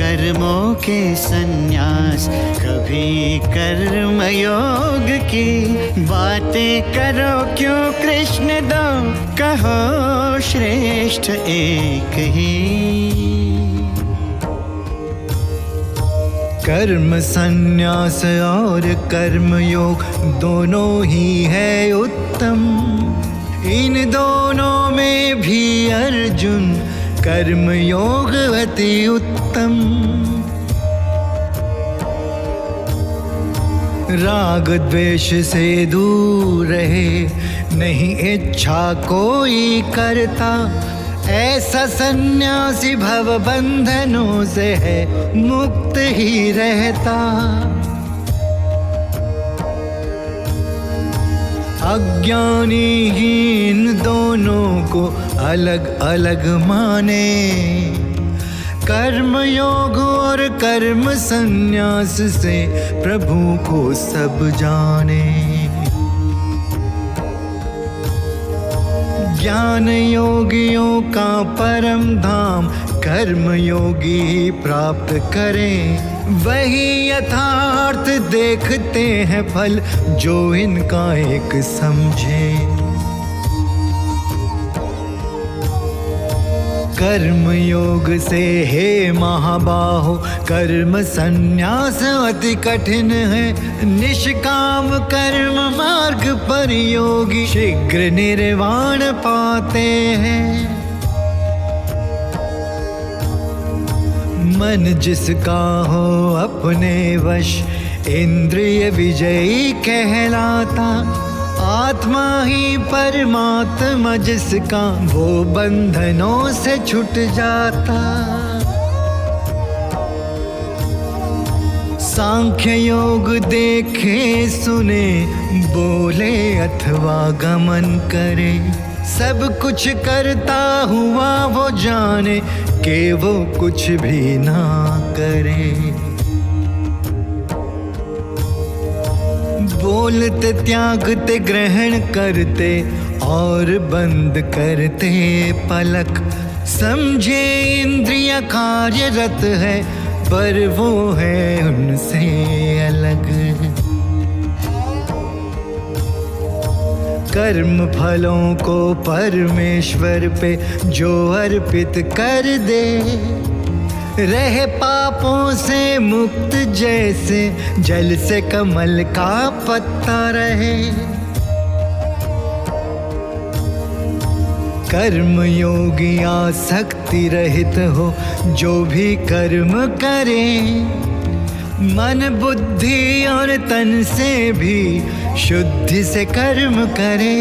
कर्मों के संन्यास, कभी कर्म योग की बातें करो क्यों कृष्ण दो, कहो श्रेष्ठ एक ही। कर्म संन्यास और कर्म योग दोनों ही है उत्तम, इन दोनों में भी अर्जुन कर्म योग अति उत्तम। राग द्वेष से दूर रहे, नहीं इच्छा कोई करता, ऐसा सन्यासी भव बंधनों से है मुक्त ही रहता। अज्ञानी ही इन दोनों को अलग अलग माने, कर्म योग और कर्म संन्यास से प्रभु को सब जाने। ज्ञान योगियों का परम धाम कर्म योगी प्राप्त करें, वही यथार्थ देखते हैं फल जो इनका एक समझे। कर्म योग से हे महाबाहो कर्म संन्यास अति कठिन है, निष्काम कर्म मार्ग पर योगी शीघ्र निर्वाण पाते हैं। मन जिसका हो अपने वश इंद्रिय विजयी कहलाता, आत्मा ही परमात्मा जिसका वो बंधनों से छूट जाता। सांख्य योग देखे सुने बोले अथवा गमन करे, सब कुछ करता हुआ वो जाने कि वो कुछ भी ना करे। बोलते त्यागते ग्रहण करते और बंद करते पलक, समझे इंद्रिय कार्यरत है पर वो है उनसे अलग। कर्म फलों को परमेश्वर पे जो अर्पित कर दे, रहे पापों से मुक्त जैसे जल से कमल का पत्ता रहे। कर्म योगी आसक्ति रहित हो जो भी कर्म करे, मन बुद्धि और तन से भी शुद्धि से कर्म करे।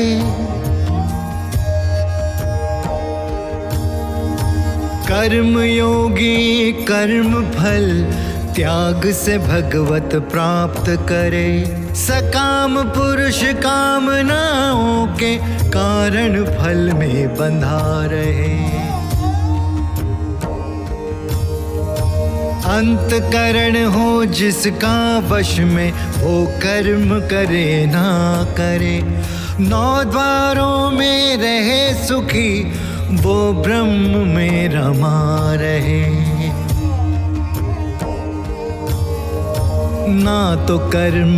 कर्म योगी कर्म फल त्याग से भगवत प्राप्त करे, सकाम पुरुष कामनाओं के कारण फल में बंधा रहे। अंतकरण हो जिसका वश में वो कर्म करे ना करे, नौ द्वारों में रहे सुखी वो ब्रह्म में रमा रहे। ना तो कर्म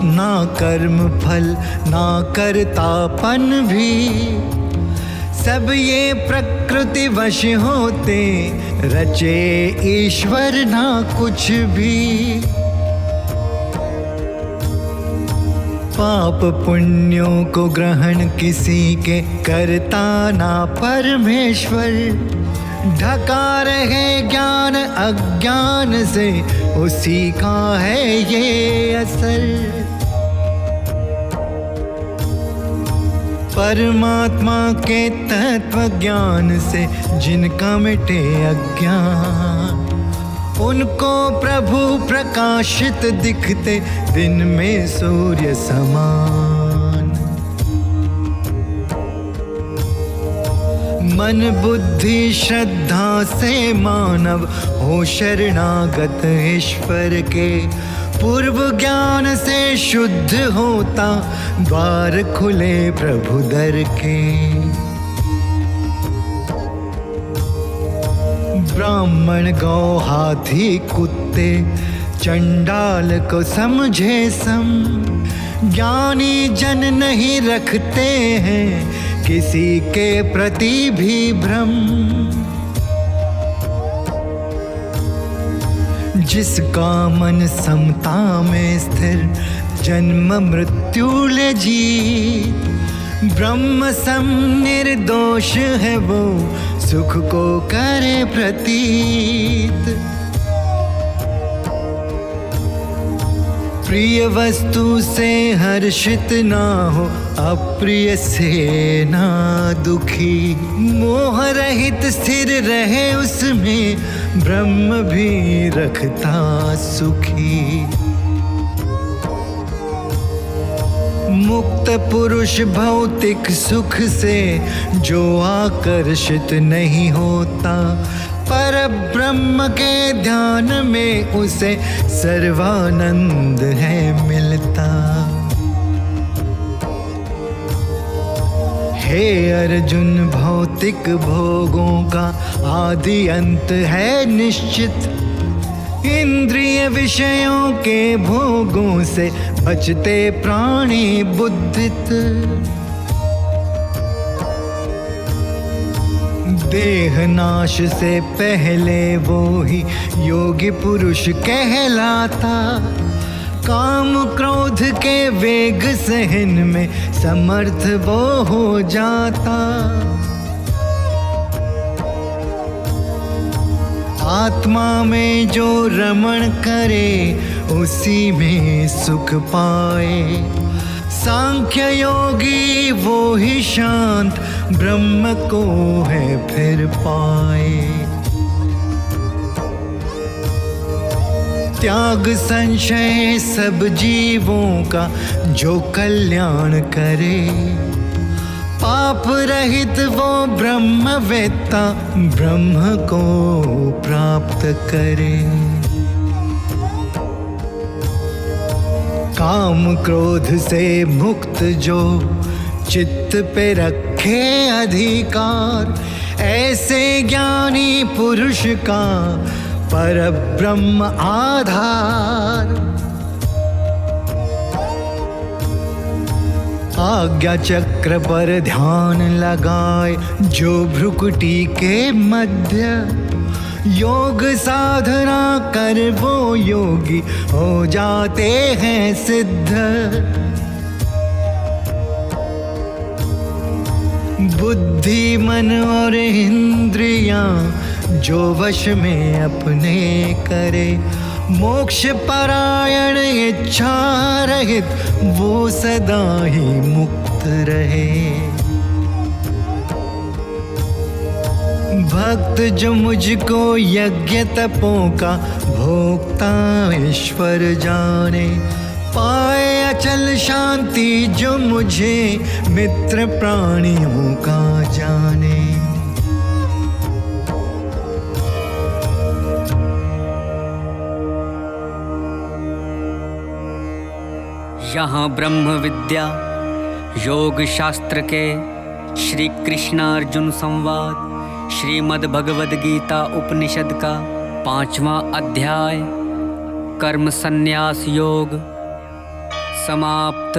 ना कर्म फल ना करतापन भी, सब ये प्रकृति वश होते, रचे ईश्वर ना कुछ भी। पाप पुण्यों को ग्रहण किसी के करता ना परमेश्वर, ढका रहे ज्ञान अज्ञान से उसी का है ये असर। परमात्मा के तत्व ज्ञान से जिनका मिटे अज्ञान, उनको प्रभु प्रकाशित दिखते दिन में सूर्य समान। मन बुद्धि श्रद्धा से मानव हो शरणागत ईश्वर के, पूर्व ज्ञान से शुद्ध होता द्वार खुले प्रभु दर के। ब्राह्मण गौ हाथी कुत्ते चंडाल को समझे सम, ज्ञानी जन नहीं रखते हैं किसी के प्रति भी भ्रम। जिसका मन समता में स्थिर जन्म मृत्यु ले जीत, ब्रह्म सम निर्दोष है वो सुख को करे प्रतीत। प्रिय वस्तु से हर्षित ना हो, अप्रिय से ना दुखी, मोह रहित स्थिर रहे उसमें ब्रह्म भी रखता सुखी। मुक्त पुरुष भौतिक सुख से जो आकर्षित नहीं होता, पर ब्रह्म के ध्यान में उसे सर्वानंद है मिलता। हे अर्जुन भौतिक भोगों का आदि अंत है निश्चित, इंद्रिय विषयों के भोगों से बचते प्राणी बुद्धित। देह नाश से पहले वो ही योगी पुरुष कहलाता, काम क्रोध के वेग सहन में समर्थ वो हो जाता। आत्मा में जो रमण करे उसी में सुख पाए, सांख्य योगी वो ही शांत ब्रह्म को है फिर पाए। त्याग संशय सब जीवों का जो कल्याण करे, पाप रहित वो ब्रह्मवेत्ता ब्रह्म को प्राप्त करे। काम क्रोध से मुक्त जो चित्त पे रखे अधिकार, ऐसे ज्ञानी पुरुष का पर ब्रह्म आधार। आज्ञा चक्र पर ध्यान लगाए जो भ्रुकुटी के मध्य, योग साधना कर वो योगी हो जाते हैं सिद्ध। बुद्धि मन और इंद्रियां जो वश में अपने करे, मोक्ष परायण इच्छा रहित वो सदा ही मुक्त रहे। भक्त जो मुझको यज्ञ तपों का भोक्ता ईश्वर जाने, पाए अचल शांति जो मुझे मित्र प्राणियों का जाने। यहाँ ब्रह्म विद्या योग शास्त्र के श्री कृष्णार्जुन संवाद श्रीमद् भगवद गीता उपनिषद का 5वां अध्याय कर्म संन्यास योग समाप्त।